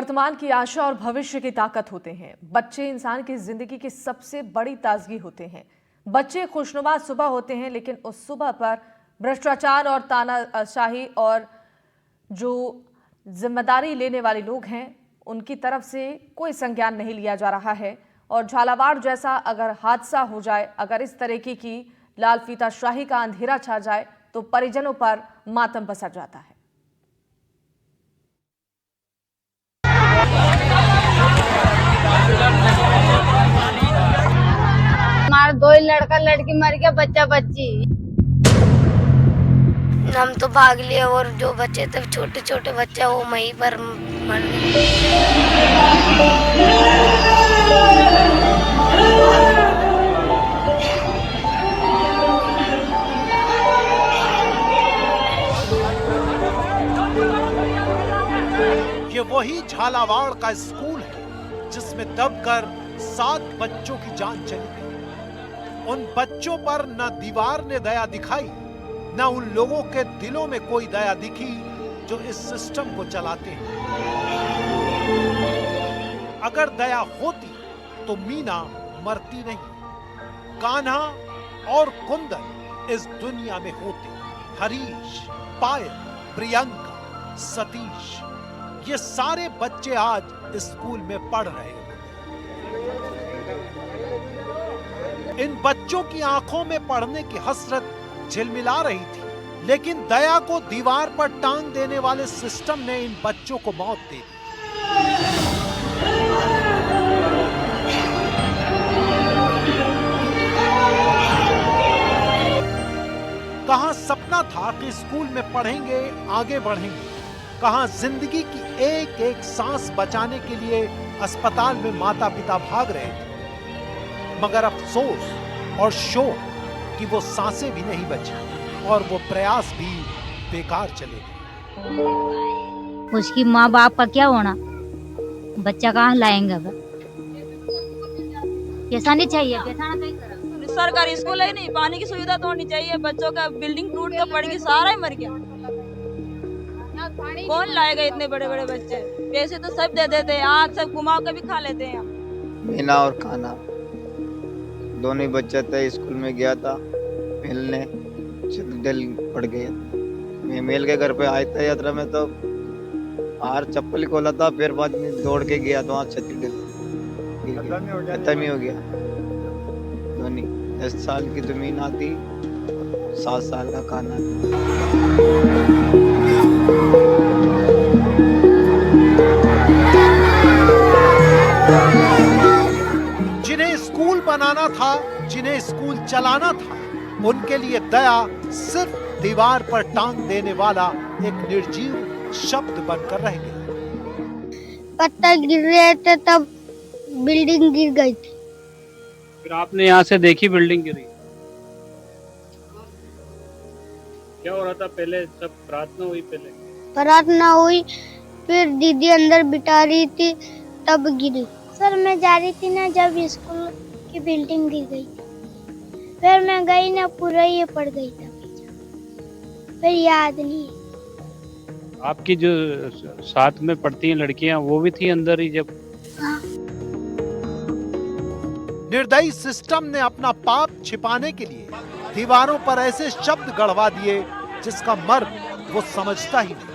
वर्तमान की आशा और भविष्य की ताकत होते हैं। बच्चे इंसान की जिंदगी की सबसे बड़ी ताजगी होते हैं। बच्चे खुशनुमा सुबह होते हैं, लेकिन उस सुबह पर भ्रष्टाचार और तानाशाही और जो जिम्मेदारी लेने वाले लोग हैं उनकी तरफ से कोई संज्ञान नहीं लिया जा रहा है। और झालावाड़ जैसा अगर हादसा हो जाए, अगर इस तरीके की लाल फीताशाही का अंधेरा छा जाए तो परिजनों पर मातम पसर जाता है। हमारा दो ही लड़का लड़की मर गया, बच्चा बच्ची। हम तो भाग लिए और जो बच्चे थे छोटे छोटे बच्चे वो वहीं पर मर गए। ये वही झालावाड़ का स्कूल है जिसमें दबकर 7 बच्चों की जान चली गई। उन बच्चों पर न दीवार ने दया दिखाई, न उन लोगों के दिलों में कोई दया दिखी जो इस सिस्टम को चलाते हैं। अगर दया होती तो मीना मरती नहीं, कान्हा और कुंदन इस दुनिया में होते। हरीश, पायल, प्रियंका, सतीश, ये सारे बच्चे आज स्कूल में पढ़ रहे हैं। इन बच्चों की आंखों में पढ़ने की हसरत झिलमिला रही थी, लेकिन दया को दीवार पर टांग देने वाले सिस्टम ने इन बच्चों को मौत दे दी। कहां सपना था कि स्कूल में पढ़ेंगे, आगे बढ़ेंगे। कहां जिंदगी की एक एक सांस बचाने के लिए अस्पताल में माता पिता भाग रहे थे। मगर अफसोस और शोक कि वो सांसें भी नहीं बची और वो प्रयास भी बेकार चले गए। उसकी माँ बाप का क्या होना, बच्चा कहाँ लाएंगे? अब पैसा नहीं चाहिए, पैसा नहीं। सरकारी स्कूल है नहीं, पानी की सुविधा तो होनी चाहिए। बच्चों का बिल्डिंग टूट के पड़ गई, सारा ही मर गया। कौन लाएगा इतने बड़े बड़े बच्चे? पैसे तो सब दे देते हैं, आज सब घुमा के भी खा लेते हैं। मीना और कान्हा दोनों ही बच्चे थे। स्कूल में गया था मिलने, दिल पड़ गया। मैं मेल के घर पे आए थे यात्रा में, तो बाहर चप्पल खोला था, फिर बाद में दौड़ के गया तो वहाँ छतरी खत्म ही हो गया। धोनी 10 साल की तो मीना थी, 7 साल का कान्हा था। जिन्हें स्कूल बनाना था, जिन्हें स्कूल चलाना था, उनके लिए दया सिर्फ दीवार पर टांग देने वाला एक निर्जीव शब्द बनकर रह गया। पत्थर गिर रहे थे तब बिल्डिंग गिर गई थी। फिर आपने यहाँ से देखी बिल्डिंग गिरी? क्या हो रहा था पहले? सब प्रार्थना हुई, पहले प्रार्थना हुई, फिर दीदी अंदर बिठा रही थी तब गिरी। सर मैं जा रही थी ना, जब स्कूल की बिल्डिंग गिर गई थी, फिर मैं गई ना, पूरा ये पड़ गई था पीछे, फिर याद नहीं। आपकी जो साथ में पढ़ती हैं लड़कियां, वो भी थी अंदर ही जब? हाँ। निर्दयी सिस्टम ने अपना पाप छिपाने के लिए दीवारों पर ऐसे शब्द गढ़वा दिए जिसका मर्म वो समझता ही नहीं।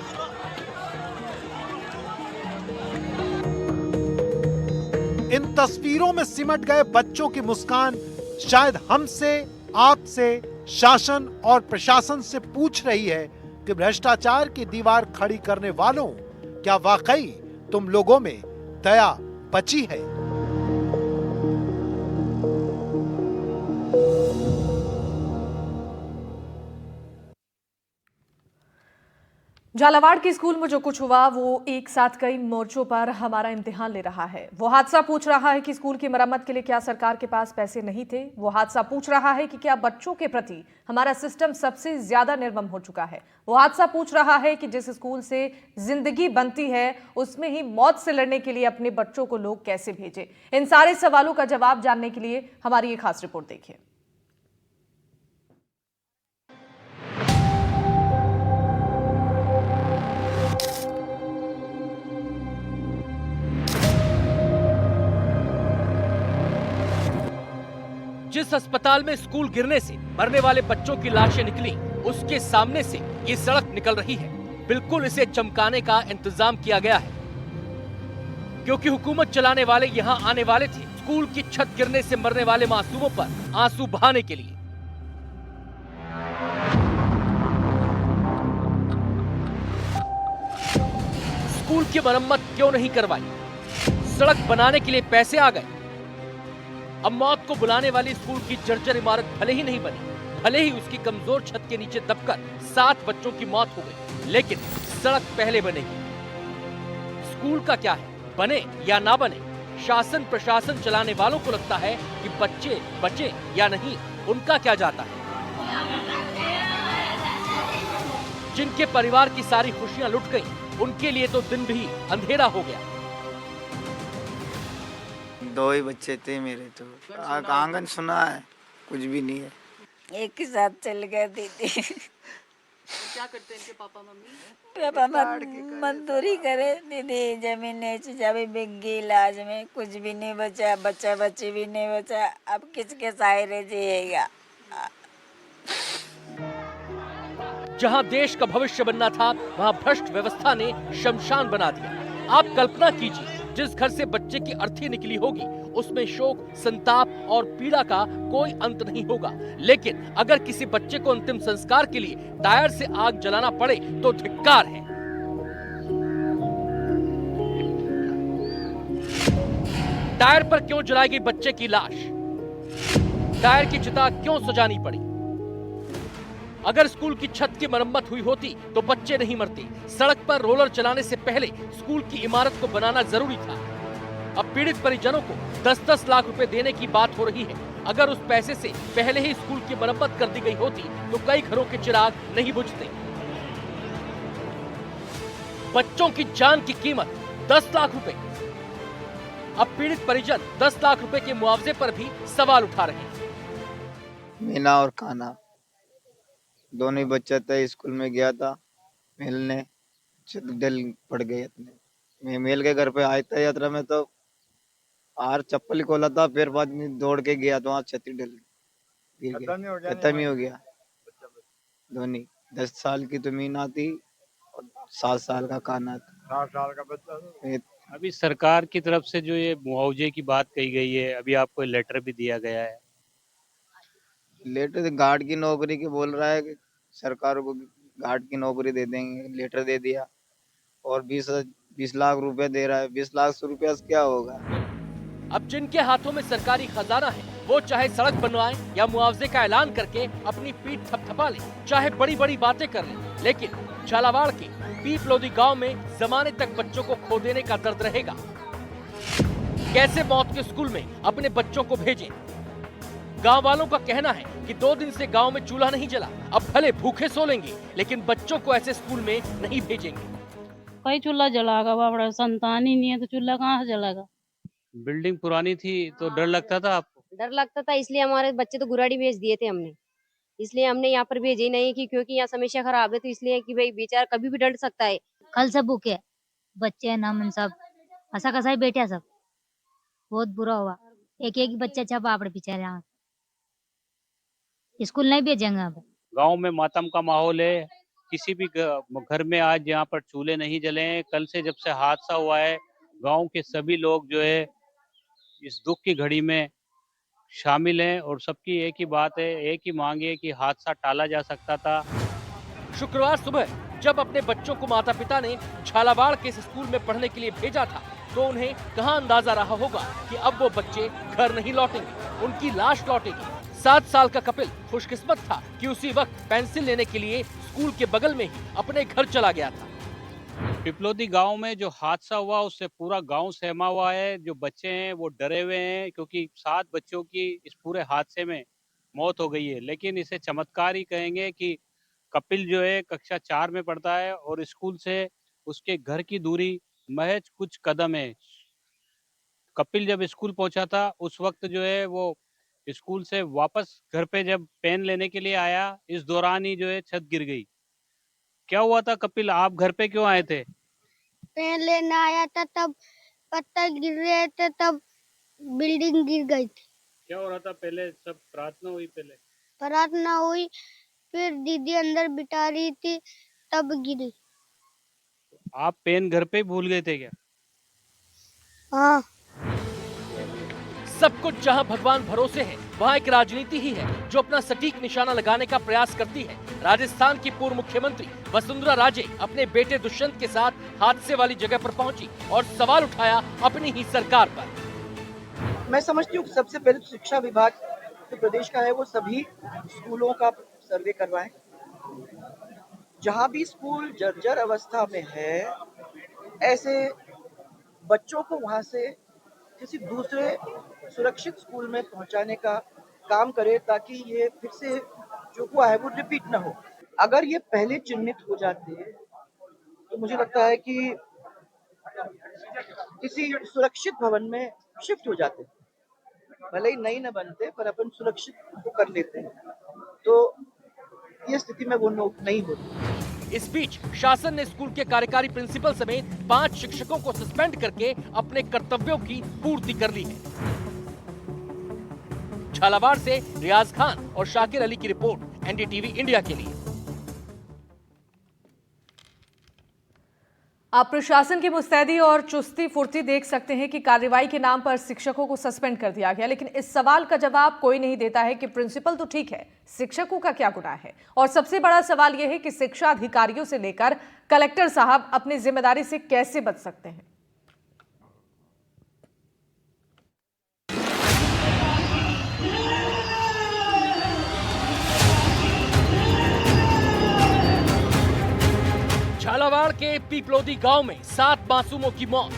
इन तस्वीरों में सिमट गए बच्चों की मुस्कान शायद हमसे, आपसे, शासन और प्रशासन से पूछ रही है कि भ्रष्टाचार की दीवार खड़ी करने वालों, क्या वाकई तुम लोगों में दया बची है? झालावाड़ के स्कूल में जो कुछ हुआ वो एक साथ कई मोर्चों पर हमारा इम्तिहान ले रहा है। वो हादसा पूछ रहा है कि स्कूल की मरम्मत के लिए क्या सरकार के पास पैसे नहीं थे। वो हादसा पूछ रहा है कि क्या बच्चों के प्रति हमारा सिस्टम सबसे ज्यादा निर्मम हो चुका है। वो हादसा पूछ रहा है कि जिस स्कूल से जिंदगी बनती है उसमें ही मौत से लड़ने के लिए अपने बच्चों को लोग कैसे भेजे। इन सारे सवालों का जवाब जानने के लिए हमारी ये खास रिपोर्ट देखिए। जिस अस्पताल में स्कूल गिरने से मरने वाले बच्चों की लाशें निकली, उसके सामने से ये सड़क निकल रही है। बिल्कुल इसे चमकाने का इंतजाम किया गया है, क्योंकि हुकूमत चलाने वाले यहाँ आने वाले थे स्कूल की छत गिरने से मरने वाले मासूमों पर आंसू बहाने के लिए। स्कूल की मरम्मत क्यों नहीं करवाई? सड़क बनाने के लिए पैसे आ गए। अब मौत को बुलाने वाली स्कूल की जर्जर इमारत भले ही नहीं बनी, भले ही उसकी कमजोर छत के नीचे दबकर 7 बच्चों की मौत हो गई, लेकिन सड़क पहले बनेगी। स्कूल का क्या है, बने या ना बने, शासन प्रशासन चलाने वालों को लगता है कि बच्चे बचे या नहीं, उनका क्या जाता है। जिनके परिवार की सारी खुशियां लुट गईं, उनके लिए तो दिन भी अंधेरा हो गया। 2 ही बच्चे थे मेरे, तो आंगन सुना है, कुछ भी नहीं है। एक के साथ चल गए दीदी। क्या करते हैं इनके पापा मम्मी? पापा मजदूरी करे दीदी, जमीन नहीं जब बिक गई, इलाज में कुछ भी नहीं बचा, बच्चा बच्ची भी नहीं बचा, अब किसके सहारे जिएगा। जहां देश का भविष्य बनना था, वहां भ्रष्ट व्यवस्था ने शमशान बना दिया। आप कल्पना कीजिए, जिस घर से बच्चे की अर्थी निकली होगी, उसमें शोक, संताप और पीड़ा का कोई अंत नहीं होगा। लेकिन अगर किसी बच्चे को अंतिम संस्कार के लिए टायर से आग जलाना पड़े तो धिक्कार है। टायर पर क्यों जलाई गई बच्चे की लाश? टायर की चिता क्यों सजानी पड़ी? अगर स्कूल की छत की मरम्मत हुई होती तो बच्चे नहीं मरते। सड़क पर रोलर चलाने से पहले स्कूल की इमारत को बनाना जरूरी था। अब पीड़ित परिजनों को 10-10 लाख रुपए देने की बात हो रही है। अगर उस पैसे से पहले ही स्कूल की मरम्मत कर दी गई होती तो कई घरों के चिराग नहीं बुझते। बच्चों की जान की कीमत 10 लाख रुपए। अब पीड़ित परिजन 10 लाख रुपए के मुआवजे पर भी सवाल उठा रहे हैं। मीना और काना दोनों ही बच्चा था, स्कूल में गया था मिलने, डल पड़ गए अपने। मैं मेल के घर पे आया था यात्रा में, तो आर चप्पल खोला था, फिर बाद में दौड़ के गया तो वहाँ छतरी डल गिर गया, खत्म ही हो गया। दोनों 10 साल की तो मीना थी और 7 साल का काना था। 7 साल का बच्चा। अभी सरकार की तरफ से जो ये मुआवजे की बात कही गई है, अभी आपको लेटर भी दिया गया है। लेटर गार्ड की नौकरी की बोल रहा है कि सरकार को गार्ड की नौकरी दे देंगे, लेटर दे दिया। और 20 लाख रुपए दे रहा है। 20 लाख रुपया से क्या होगा? अब जिनके हाथों में सरकारी खजाना है, वो चाहे सड़क बनवाएं या मुआवजे का ऐलान करके अपनी पीठ थपथपा ले, चाहे बड़ी बड़ी बातें कर ले, लेकिन झालावाड़ के पीप लोधी गांव में जमाने तक बच्चों को खो देने का दर्द रहेगा। कैसे मौत के स्कूल में अपने बच्चों को भेजें? गांव वालों का कहना है कि 2 दिन से गांव में चूल्हा नहीं जला, अब भले भूखे सो लेंगे, लेकिन बच्चों को ऐसे स्कूल में नहीं भेजेंगे। कोई चूल्हा जलाएगा? बाबड़ा संतान ही नहीं है तो चूल्हा कहाँ से जलाएगा? बिल्डिंग पुरानी थी तो डर लगता था आपको? डर लगता था, इसलिए हमारे बच्चे तो गुराड़ी भेज दिए थे हमने। इसलिए हमने यहाँ पर भेजे नहीं कि क्योंकि यहाँ समस्या खराब है, तो इसलिए कि भाई बेचारा कभी भी डर सकता है। कल सब भूखे बच्चे हैं, नाम सब ऐसा कसा ही बैठे सब, बहुत बुरा हुआ। एक एक बच्चा छपा अपने पीछे यहाँ, स्कूल नहीं भेजेंगे। अब गांव में मातम का माहौल है। किसी भी घर में आज यहाँ पर चूल्हे नहीं जले हैं। कल से जब से हादसा हुआ है, गांव के सभी लोग जो है इस दुख की घड़ी में शामिल हैं और सबकी एक ही बात है, एक ही मांग है कि हादसा टाला जा सकता था। शुक्रवार सुबह जब अपने बच्चों को माता पिता ने झालावाड़ के इस स्कूल में पढ़ने के लिए भेजा था, तो उन्हें कहां अंदाजा रहा होगा कि अब वो बच्चे घर नहीं लौटेंगे, उनकी लाश लौटेगी। 7 साल का कपिल खुशकिस्मत था कि उसी वक्त पेंसिल लेने के लिए स्कूल के बगल में ही अपने घर चला गया था। पिपलोदी गांव में जो हादसा हुआ उससे पूरा गांव सहमा हुआ है। जो बच्चे हैं वो डरे हुए हैं, क्योंकि 7 बच्चों की इस पूरे हादसे में मौत हो गई है। लेकिन इसे चमत्कार ही कहेंगे कि कपिल जो है कक्षा 4 में पढ़ता है और स्कूल से उसके घर की दूरी महज कुछ कदम है। कपिल जब स्कूल पहुंचा था उस वक्त जो है वो स्कूल से वापस घर पे जब पेन लेने के लिए आया, इस दौरान ही जो है छत गिर गई। क्या हुआ था कपिल, आप घर पे क्यों आए थे? पेन लेने आया था, तब पत्थर गिर रहे थे, तब बिल्डिंग गिर गई थी। क्या हो रहा था पहले? सब प्रार्थना हुई पहले? प्रार्थना हुई, फिर दीदी अंदर बिठा रही थी, तब गिरी। आप पेन घर पे ही भूल गए थे क्या? हाँ। सब कुछ जहां भगवान भरोसे है, वहां एक राजनीति ही है जो अपना सटीक निशाना लगाने का प्रयास करती है। राजस्थान की पूर्व मुख्यमंत्री वसुंधरा राजे अपने बेटे दुष्यंत के साथ हादसे वाली जगह पर पहुंची और सवाल उठाया अपनी ही सरकार पर। मैं समझती हूँ सबसे पहले तो शिक्षा विभाग जो प्रदेश का है वो सभी स्कूलों का सर्वे करवाएं। जहाँ भी स्कूल जर्जर अवस्था में है, ऐसे बच्चों को वहाँ से किसी दूसरे सुरक्षित स्कूल में पहुंचाने का काम करे, ताकि ये फिर से जो हुआ है वो रिपीट ना हो। अगर ये पहले चिन्हित हो जाते तो मुझे लगता है कि किसी सुरक्षित भवन में शिफ्ट हो जाते, भले ही नई न बनते पर अपन सुरक्षित को कर लेते हैं, तो ये स्थिति में वो नहीं होती। इस बीच शासन ने स्कूल के कार्यकारी प्रिंसिपल समेत 5 शिक्षकों को सस्पेंड करके अपने कर्तव्यों की पूर्ति कर ली है। झालावाड़ से रियाज खान और शाकिर अली की रिपोर्ट, एनडीटीवी इंडिया के लिए। आप प्रशासन की मुस्तैदी और चुस्ती फुर्ती देख सकते हैं कि कार्रवाई के नाम पर शिक्षकों को सस्पेंड कर दिया गया, लेकिन इस सवाल का जवाब कोई नहीं देता है कि प्रिंसिपल तो ठीक है, शिक्षकों का क्या गुनाह है। और सबसे बड़ा सवाल यह है कि शिक्षा अधिकारियों से लेकर कलेक्टर साहब अपनी जिम्मेदारी से कैसे बच सकते हैं। झालावाड़ के पीपलोदी गांव में 7 मासूमों की मौत।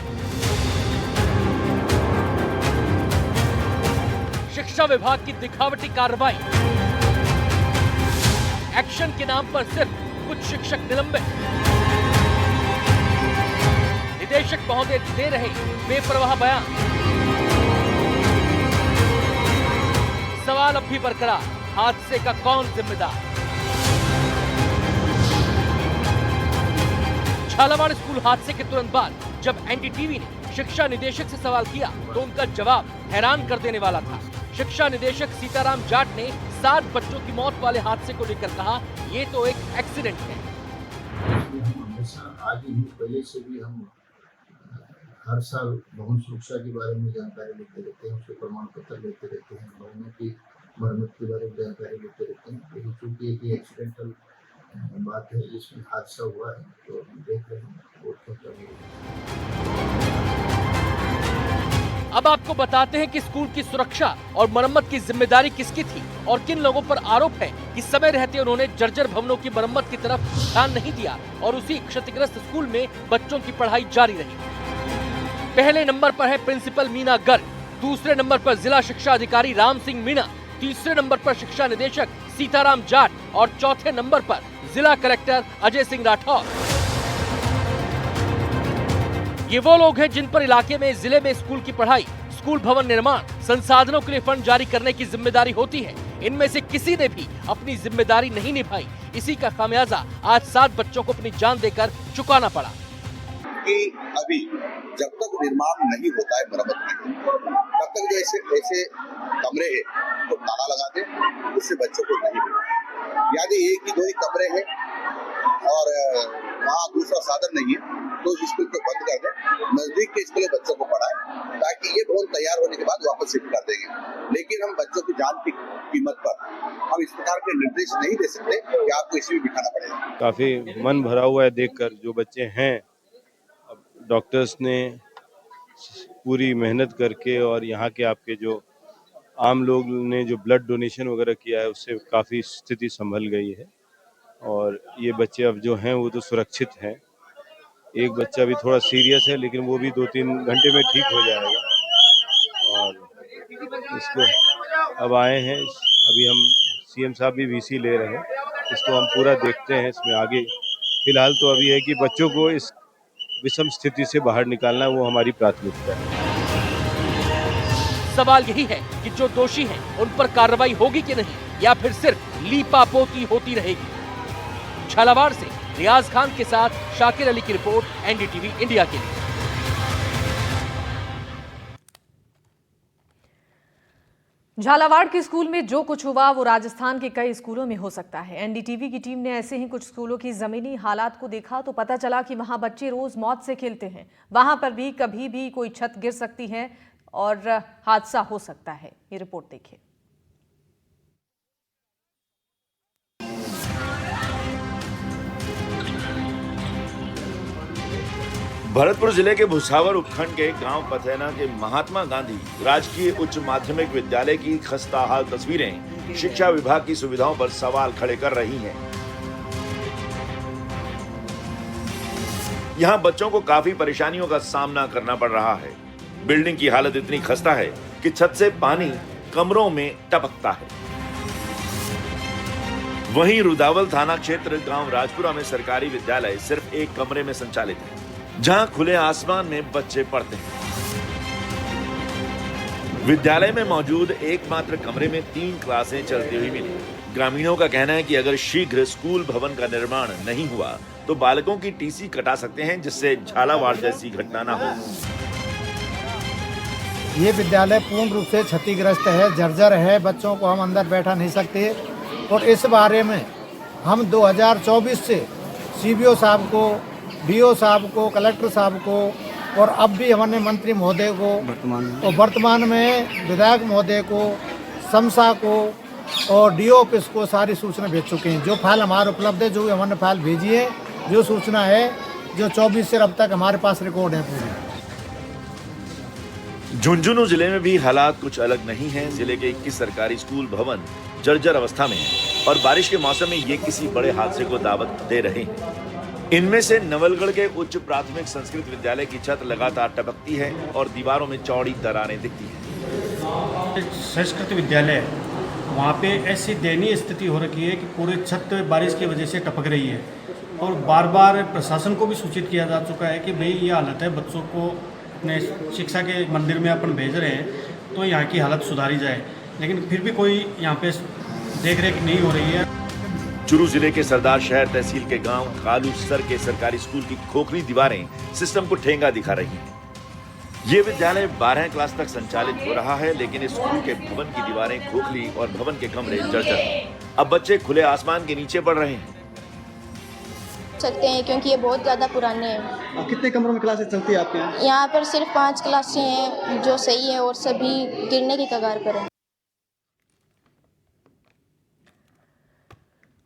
शिक्षा विभाग की दिखावटी कार्रवाई, एक्शन के नाम पर सिर्फ कुछ शिक्षक निलंबित, निदेशक महोदय दे रहे बेपरवाह बयान। सवाल अब भी बरकरार, हादसे का कौन जिम्मेदार। झालावाड़ स्कूल हादसे के तुरंत बाद जब एनडीटीवी ने शिक्षा निदेशक से सवाल किया तो उनका जवाब हैरान कर देने वाला था। शिक्षा निदेशक सीताराम जाट ने 7 बच्चों की मौत वाले हादसे को लेकर कहा, ये तो एक एक्सीडेंट है। आगे भी पहले से भी हम हर साल भवन सुरक्षा के बारे में जानकारी लेते रहते हैं, उसके प्रमाण पत्र लेते रहते हैं, भवनों की मरम्मत के बारे में जानकारी लेते रहते हैं। लेकिन चूंकि एक एक्सीडेंटल बात है, इसमें हादसा हुआ है, तो हम देख रहे हैं अब आपको बताते हैं कि स्कूल की सुरक्षा और मरम्मत की जिम्मेदारी किसकी थी और किन लोगों पर आरोप है कि समय रहते उन्होंने जर्जर भवनों की मरम्मत की तरफ ध्यान नहीं दिया और उसी क्षतिग्रस्त स्कूल में बच्चों की पढ़ाई जारी रही। पहले नंबर पर है प्रिंसिपल मीना गर्ग, दूसरे नंबर पर जिला शिक्षा अधिकारी राम सिंह मीणा, तीसरे नंबर पर शिक्षा निदेशक सीताराम जाट और चौथे नंबर पर जिला कलेक्टर अजय सिंह राठौर। ये वो लोग हैं जिन पर इलाके में, जिले में स्कूल की पढ़ाई, स्कूल भवन निर्माण, संसाधनों के लिए फंड जारी करने की जिम्मेदारी होती है। इनमें से किसी ने भी अपनी जिम्मेदारी नहीं निभाई। इसी का खामियाजा आज 7 बच्चों को अपनी जान देकर चुकाना पड़ा। कि अभी जब तक निर्माण नहीं होता है मरम्मत में, तब तक जो ऐसे कमरे हैं तो ताला लगा दे, उससे बच्चों को नहीं मिले। यदि एक ही 2 ही कमरे हैं और वहाँ दूसरा साधन नहीं है तो स्कूल को बंद कर दे, नजदीक के स्कूल बच्चों को पढ़ाए, ताकि ये भवन तैयार होने के बाद वापस शिफ्ट कर देंगे। लेकिन हम बच्चों की जान की कीमत पर हम इस प्रकार के निर्देश नहीं दे सकते कि आपको इसी में बिठाना पड़ेगा। काफी मन भरा हुआ है देखकर, जो बच्चे हैं डॉक्टर्स ने पूरी मेहनत करके और यहाँ के आपके जो आम लोग ने जो ब्लड डोनेशन वगैरह किया है उससे काफ़ी स्थिति संभल गई है और ये बच्चे अब जो हैं वो तो सुरक्षित हैं। एक बच्चा भी थोड़ा सीरियस है लेकिन वो भी 2-3 घंटे में ठीक हो जाएगा और इसको अब आए हैं, अभी हम सीएम साहब भी वीसी ले रहे हैं, इसको हम पूरा देखते हैं। इसमें आगे फिलहाल तो अभी है कि बच्चों को इस विषम स्थिति से बाहर निकालना वो हमारी प्राथमिकता है। सवाल यही है कि जो दोषी हैं उन पर कार्रवाई होगी कि नहीं, या फिर सिर्फ लीपापोती होती रहेगी। झालावाड़ से रियाज खान के साथ शाकिर अली की रिपोर्ट, एनडीटीवी इंडिया के लिए। झालावाड़ के स्कूल में जो कुछ हुआ वो राजस्थान के कई स्कूलों में हो सकता है। एनडीटीवी की टीम ने ऐसे ही कुछ स्कूलों की जमीनी हालात को देखा तो पता चला कि वहां बच्चे रोज मौत से खेलते हैं। वहां पर भी कभी भी कोई छत गिर सकती है और हादसा हो सकता है। ये रिपोर्ट देखिए। भरतपुर जिले के भुसावर उपखंड के गांव पथैना के महात्मा गांधी राजकीय उच्च माध्यमिक विद्यालय की खस्ताहाल तस्वीरें शिक्षा विभाग की सुविधाओं पर सवाल खड़े कर रही हैं। यहां बच्चों को काफी परेशानियों का सामना करना पड़ रहा है। बिल्डिंग की हालत इतनी खस्ता है कि छत से पानी कमरों में टपकता है। वहीं रुदावल थाना क्षेत्र गांव राजपुरा में सरकारी विद्यालय सिर्फ एक कमरे में संचालित है, जहां खुले आसमान में बच्चे पढ़ते हैं। विद्यालय में मौजूद एकमात्र कमरे में 3 क्लासें चलती हुई मिली। ग्रामीणों का कहना है कि अगर शीघ्र स्कूल भवन का निर्माण नहीं हुआ तो बालकों की टीसी कटा सकते हैं, जिससे झालावाड़ जैसी घटना न हो। ये विद्यालय पूर्ण रूप से क्षतिग्रस्त है, जर्जर है। बच्चों को हम अंदर बैठा नहीं सकते और इस बारे में हम 2024 से सीबीओ साहब को, डीओ साहब को, कलेक्टर साहब को और अब भी हमने मंत्री महोदय को और वर्तमान में विधायक महोदय को, समसा को और डीओ ऑफिस को सारी सूचना भेज चुके हैं। जो फाइल हमारे उपलब्ध है, जो हमने फाइल भेजी है, जो सूचना है, जो 24 से अब तक हमारे पास रिकॉर्ड है पूरी। झुंझुनू जिले में भी हालात कुछ अलग नहीं है। जिले के 21 सरकारी स्कूल भवन जर्जर अवस्था में है और बारिश के मौसम में ये किसी बड़े हादसे को दावत दे रहे हैं। इनमें से नवलगढ़ के उच्च प्राथमिक संस्कृत विद्यालय की छत लगातार टपकती है और दीवारों में चौड़ी दरारें दिखती हैं। संस्कृत विद्यालय, वहाँ पे ऐसी दयनीय स्थिति हो रखी है कि पूरे छत बारिश की वजह से टपक रही है और बार बार प्रशासन को भी सूचित किया जा चुका है कि भाई ये हालत है, बच्चों को अपने शिक्षा के मंदिर में अपन भेज रहे हैं तो यहाँ की हालत सुधारी जाए, लेकिन फिर भी कोई यहाँ पे देख रेख नहीं हो रही है। चुरू जिले के सरदार शहर तहसील के गांव कालू सर के सरकारी स्कूल की खोखली दीवारें सिस्टम को ठेंगा दिखा रही हैं। ये विद्यालय 12 क्लास तक संचालित हो रहा है, लेकिन इस स्कूल के भवन की दीवारें खोखली और भवन के कमरे जर्जर। अब बच्चे खुले आसमान के नीचे पढ़ रहे हैं सकते हैं क्योंकि ये बहुत ज़्यादा पुराने हैं। कितने कमरों में क्लासेस चलती है आपके यहाँ? यहाँ पर सिर्फ 5 क्लासें हैं जो सही है और सभी गिरने की कगार पर है।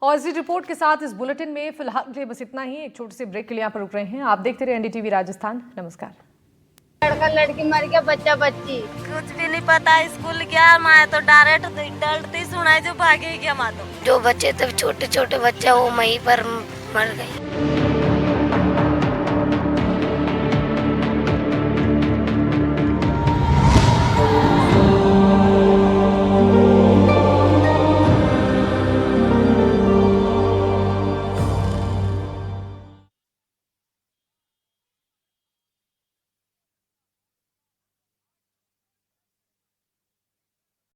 और इसी रिपोर्ट के साथ इस बुलेटिन में फिलहाल के लिए बस इतना ही। एक छोटे से ब्रेक के लिए यहाँ पर रुक रहे हैं। आप देखते रहे एनडीटीवी राजस्थान। नमस्कार। लड़का लड़की मर गया, बच्चा बच्ची कुछ भी नहीं पता। स्कूल गया माए तो डायरेक्ट डरते सुनाए जो भागे क्या मातो। जो बच्चे तब छोटे छोटे बच्चे वो वहीं पर मर गए।